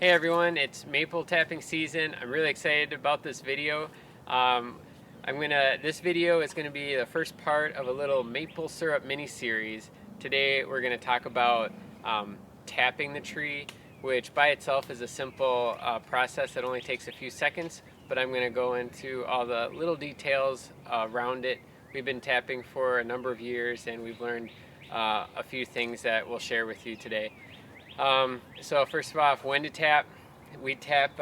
Hey everyone, it's maple tapping season. I'm really excited about this video. Um, this video is gonna be the first part of a little maple syrup mini series. Today we're gonna talk about tapping the tree, which by itself is a simple process that only takes a few seconds, but I'm gonna go into all the little details around it. We've been tapping for a number of years and we've learned a few things that we'll share with you today. So first of all, when to tap, we tap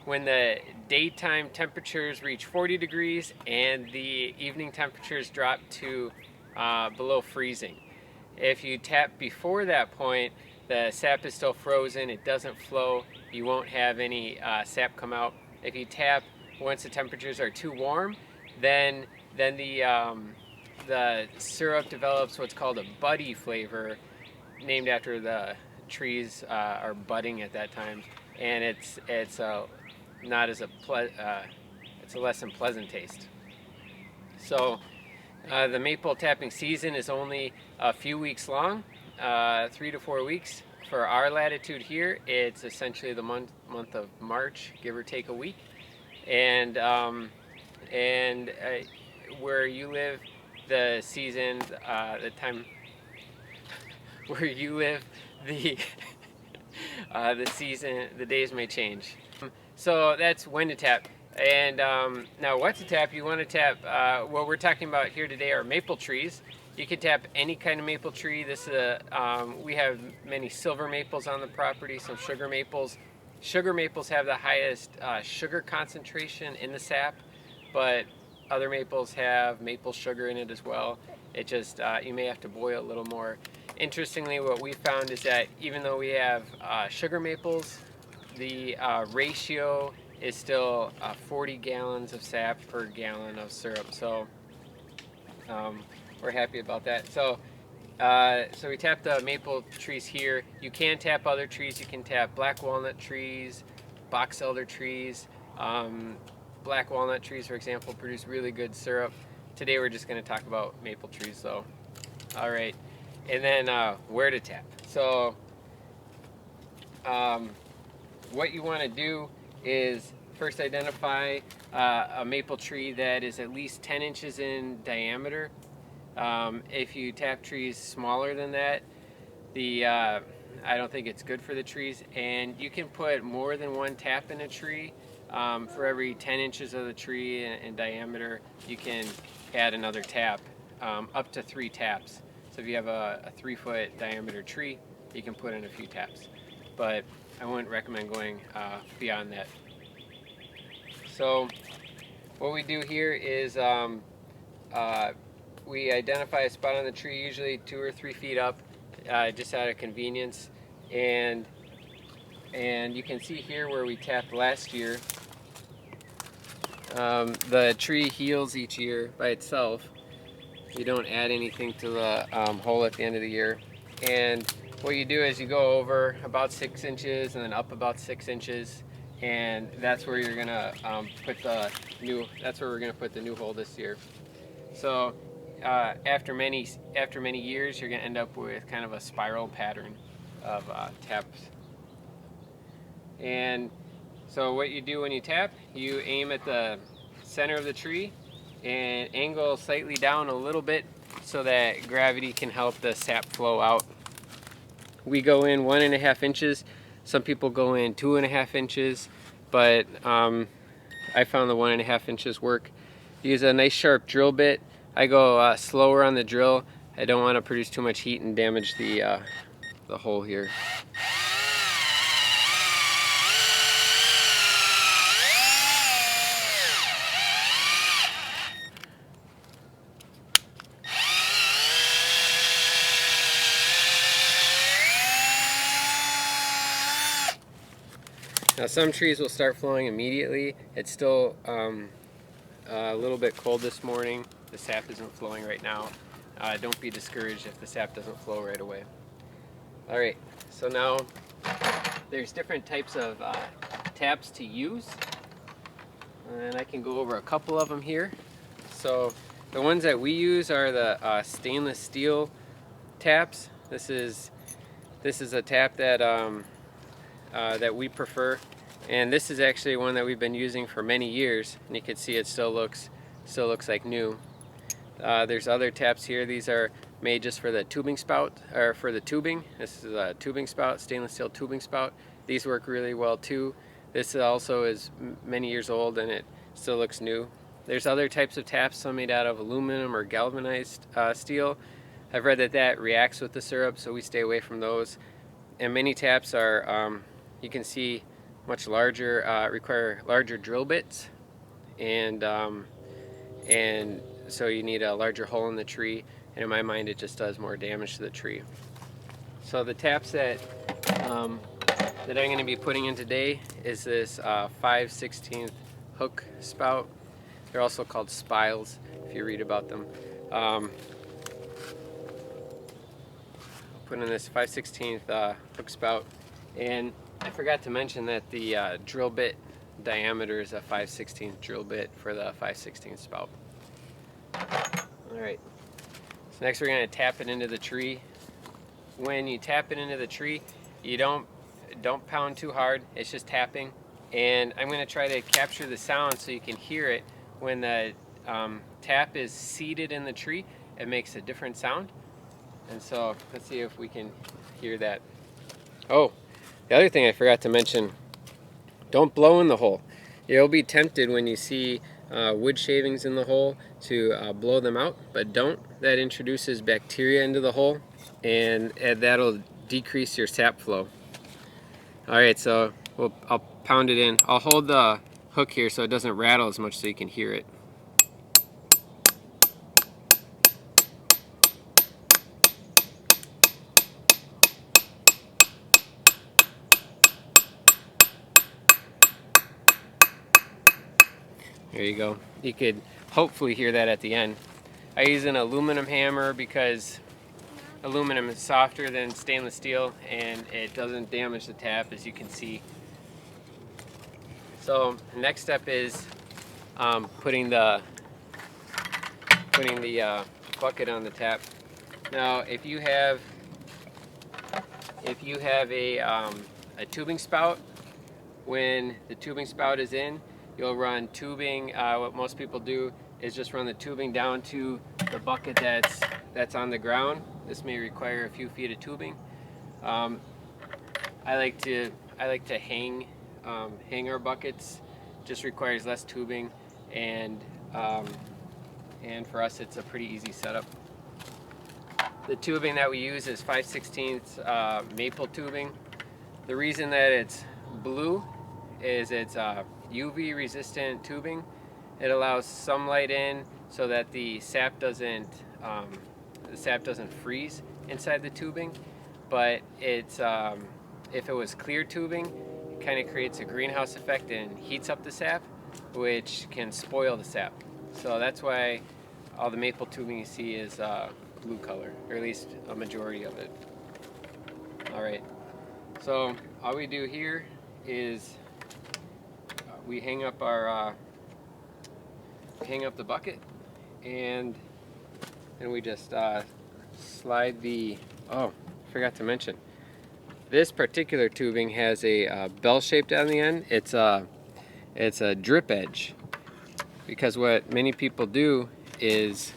when the daytime temperatures reach 40 degrees and the evening temperatures drop to below freezing. If you tap before that point, the sap is still frozen, it doesn't flow, you won't have any sap come out. If you tap once the temperatures are too warm, then the syrup develops what's called a buddy flavor, named after the trees are budding at that time, and it's not as it's a less than pleasant taste. So the maple tapping season is only a few weeks long, 3 to 4 weeks. For our latitude here, it's essentially the month of March, give or take a week, and where you live, the season, the time where you live, the the season, the days may change. So that's when to tap. And now what to tap, you want to tap, what we're talking about here today are maple trees. You can tap any kind of maple tree. We have many silver maples on the property, some sugar maples. Sugar maples have the highest sugar concentration in the sap, but other maples have maple sugar in it as well. It just, you may have to boil a little more. Interestingly, what we found is that even though we have sugar maples, the ratio is still 40 gallons of sap per gallon of syrup. So we're happy about that. So we tap the maple trees here. You can tap other trees. You can tap black walnut trees, box elder trees. Black walnut trees, for example, produce really good syrup. Today we're just going to talk about maple trees, though. All right. And then where to tap. So what you want to do is first identify a maple tree that is at least 10 inches in diameter. If you tap trees smaller than that, I don't think it's good for the trees. And you can put more than one tap in a tree. For every 10 inches of the tree in diameter, you can add another tap, up to 3 taps. So if you have a 3-foot diameter tree, you can put in a few taps. But I wouldn't recommend going beyond that. So what we do here is we identify a spot on the tree, usually 2 or 3 feet up, just out of convenience. And you can see here where we tapped last year. The tree heals each year by itself. You don't add anything to the hole at the end of the year. And what you do is you go over about 6 inches and then up about 6 inches, and that's where you're gonna that's where we're gonna put the new hole this year. So after many years, you're gonna end up with kind of a spiral pattern of taps. And so what you do when you tap, you aim at the center of the tree and angle slightly down a little bit so that gravity can help the sap flow out. We go in 1.5 inches. Some people go in 2.5 inches, but I found the 1.5 inches work. Use a nice sharp drill bit. I go slower on the drill. I don't want to produce too much heat and damage the hole here. Now some trees will start flowing immediately. It's still a little bit cold this morning. The sap isn't flowing right now. Don't be discouraged if the sap doesn't flow right away. Alright, so now there's different types of taps to use. And I can go over a couple of them here. So the ones that we use are the stainless steel taps. This is a tap that that we prefer, and this is actually one that we've been using for many years, and you can see it still looks like new. There's other taps here. These are made just for the tubing spout, or for the tubing. This is a tubing spout, stainless steel tubing spout. These work really well too. This also is many years old and it still looks new. There's other types of taps, some made out of aluminum or galvanized steel. I've read that reacts with the syrup, so we stay away from those. And many taps are, you can see, much larger, require larger drill bits, and so you need a larger hole in the tree, and in my mind it just does more damage to the tree. So the taps that I'm going to be putting in today is this 5/16 hook spout. They're also called spiles if you read about them. Put in this 5/16 hook spout, and I forgot to mention that the drill bit diameter is a 5/16 drill bit for the 5/16 spout. Alright, so next we're going to tap it into the tree. When you tap it into the tree, you don't pound too hard, it's just tapping. And I'm going to try to capture the sound so you can hear it. When the tap is seated in the tree, it makes a different sound. And so let's see if we can hear that. Oh, the other thing I forgot to mention, don't blow in the hole. You'll be tempted when you see wood shavings in the hole to blow them out, but don't. That introduces bacteria into the hole, and that'll decrease your sap flow. Alright, so I'll pound it in. I'll hold the hook here so it doesn't rattle as much so you can hear it. There you go. You could hopefully hear that at the end. I use an aluminum hammer because aluminum is softer than stainless steel and it doesn't damage the tap, as you can see. So next step is putting the bucket on the tap. Now if you have a tubing spout, when the tubing spout is in, you'll run tubing. What most people do is just run the tubing down to the bucket that's on the ground. This may require a few feet of tubing. I like to hang our buckets. Just requires less tubing, and for us it's a pretty easy setup. The tubing that we use is 5/16 maple tubing. The reason that it's blue is it's UV resistant tubing. It allows sunlight in so that the sap doesn't freeze inside the tubing. But it's if it was clear tubing, it kind of creates a greenhouse effect and heats up the sap, which can spoil the sap. So that's why all the maple tubing you see is blue color, or at least a majority of it. Alright, so all we do here is we hang up the bucket, and then we just slide the, oh, forgot to mention, this particular tubing has a bell shape down the end. It's a drip edge, because what many people do is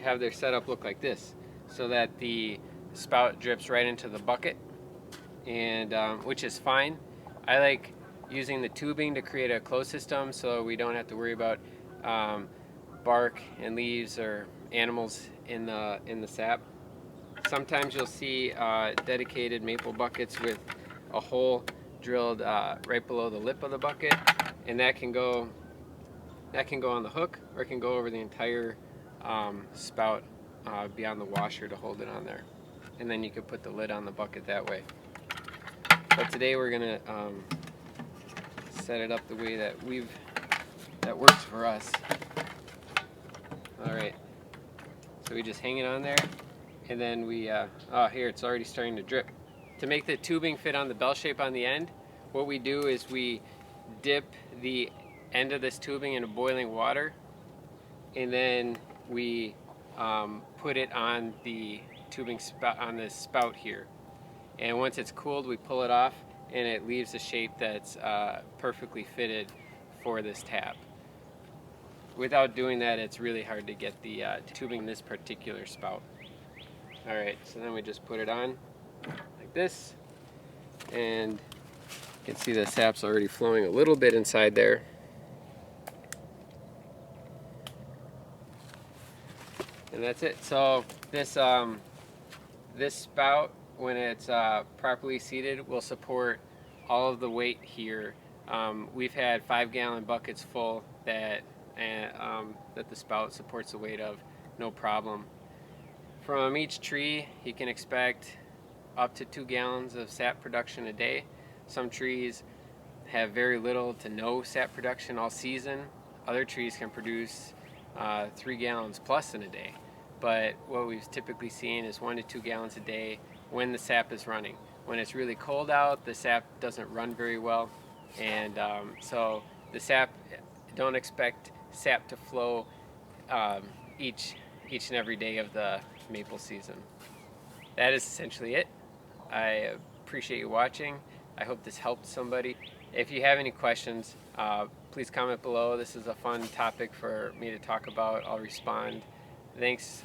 have their setup look like this, so that the spout drips right into the bucket, and which is fine. I like using the tubing to create a closed system so we don't have to worry about bark and leaves or animals in the sap. Sometimes you'll see dedicated maple buckets with a hole drilled right below the lip of the bucket, and that can go on the hook, or it can go over the entire spout beyond the washer to hold it on there, and then you could put the lid on the bucket that way. But today we're gonna set it up the way that works for us. Alright, so we just hang it on there, and then we oh, here it's already starting to drip. To make the tubing fit on the bell shape on the end, what we do is we dip the end of this tubing into boiling water, and then we put it on the tubing spout, on this spout here. And once it's cooled, we pull it off, and it leaves a shape that's perfectly fitted for this tap. Without doing that, it's really hard to get the tubing in this particular spout. Alright, so then we just put it on like this, and you can see the sap's already flowing a little bit inside there. And that's it. So this this spout, when it's properly seated, will support all of the weight here. We've had 5-gallon buckets full that the spout supports the weight of, no problem. From each tree, you can expect up to 2 gallons of sap production a day. Some trees have very little to no sap production all season. Other trees can produce 3 gallons plus in a day. But what we've typically seen is 1 to 2 gallons a day when the sap is running. When it's really cold out, the sap doesn't run very well, and so the sap, don't expect sap to flow each and every day of the maple season. That is essentially it. I appreciate you watching. I hope this helped somebody. If you have any questions, please comment below. This is a fun topic for me to talk about. I'll respond. Thanks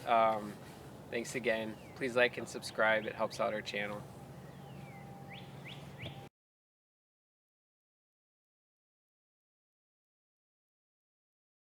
again. Please like and subscribe. It helps out our channel.